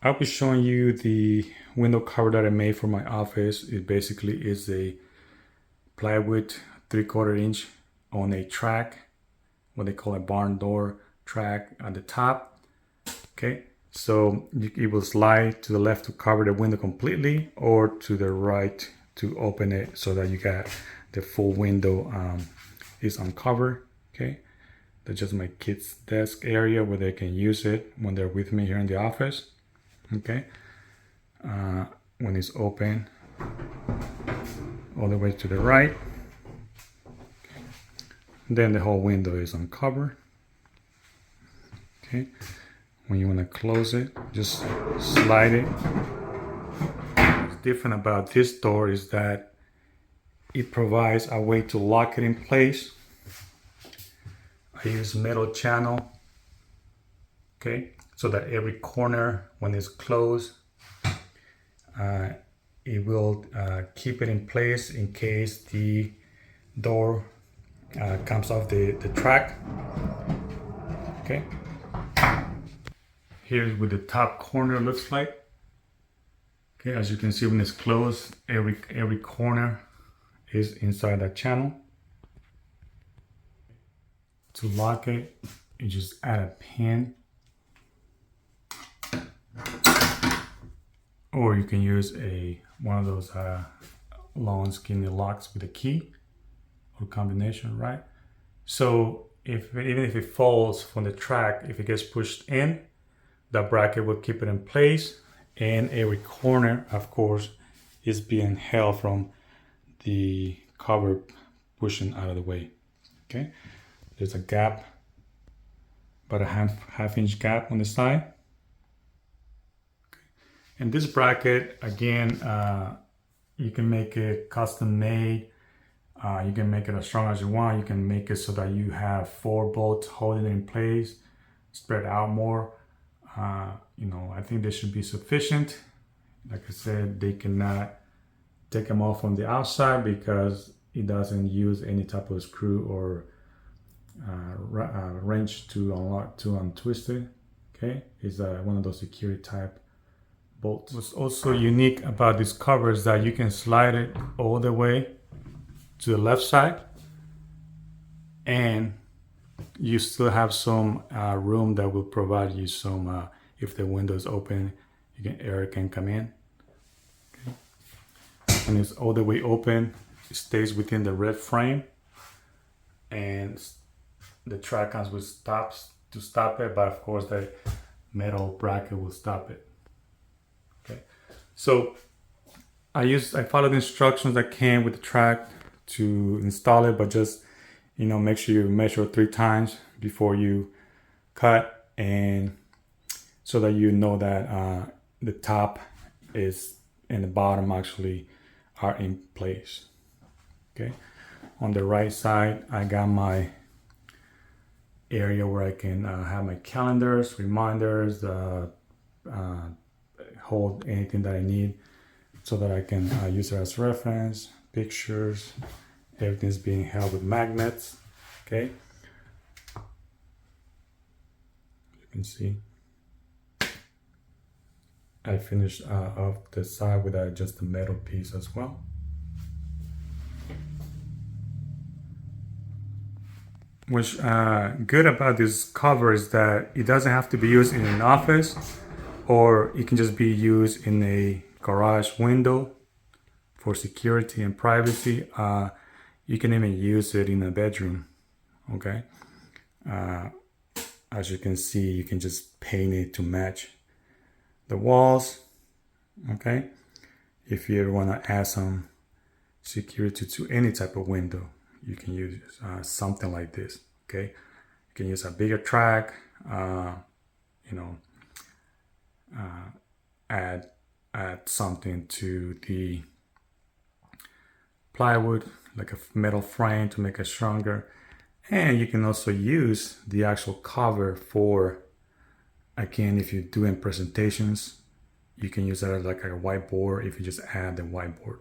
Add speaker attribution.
Speaker 1: I'll be showing you the window cover that I made for my office. It basically is a plywood 3/4 inch on a track, what they call a barn door track at the top. Okay, so it will slide to the left to cover the window completely, or to the right to open it so that you got the full window is uncovered. Okay, that's just my kids' desk area where they can use it when they're with me here in the office. Okay, when it's open all the way to the right, then the whole window is uncovered. Okay, when you want to close it, just slide it. What's different about this door is that it provides a way to lock it in place. I use metal channel, okay, so that every corner, when it's closed, it will keep it in place in case the door comes off the track. Okay, here's what the top corner looks like. Okay, as you can see, when it's closed, every corner is inside that channel. To lock it, you just add a pin, or you can use one of those long skinny locks with a key, or combination, right? So even if it falls from the track, if it gets pushed in, the bracket will keep it in place, and every corner, of course, is being held from the cover pushing out of the way. Okay, there's a gap, about a half inch gap on the side. Okay. And this bracket, again, you can make it custom made. You can make it as strong as you want. You can make it so that you have 4 bolts holding it in place, spread out more. You know, I think they should be sufficient. Like I said, they cannot take them off from the outside because it doesn't use any type of screw or wrench to unlock, to untwist it. Okay, it's one of those security type bolts. What's also unique about this cover is that you can slide it all the way to the left side, and you still have some room that will provide you some, if the window is open, air can come in. Okay. When it's all the way open, it stays within the red frame, and the track comes with stops to stop it, but of course the metal bracket will stop it. Okay, so I follow the instructions that came with the track to install it, but just, you know, make sure you measure 3 times before you cut, and so that you know that the top is and the bottom actually are in place. Okay, on the right side, I got my area where I can have my calendars, reminders, hold anything that I need, so that I can use it as reference, pictures. Everything's being held with magnets. Okay, you can see I finished off the side with just a metal piece as well. What's good about this cover is that it doesn't have to be used in an office, or it can just be used in a garage window for security and privacy. You can even use it in a bedroom. Okay, as you can see, you can just paint it to match the walls. Okay, if you ever want to add some security to any type of window, you can use something like this. Okay, you can use a bigger track, you know, add something to the plywood, like a metal frame, to make it stronger. And you can also use the actual cover for, again, if you're doing presentations, you can use that as like a whiteboard, if you just add the whiteboard.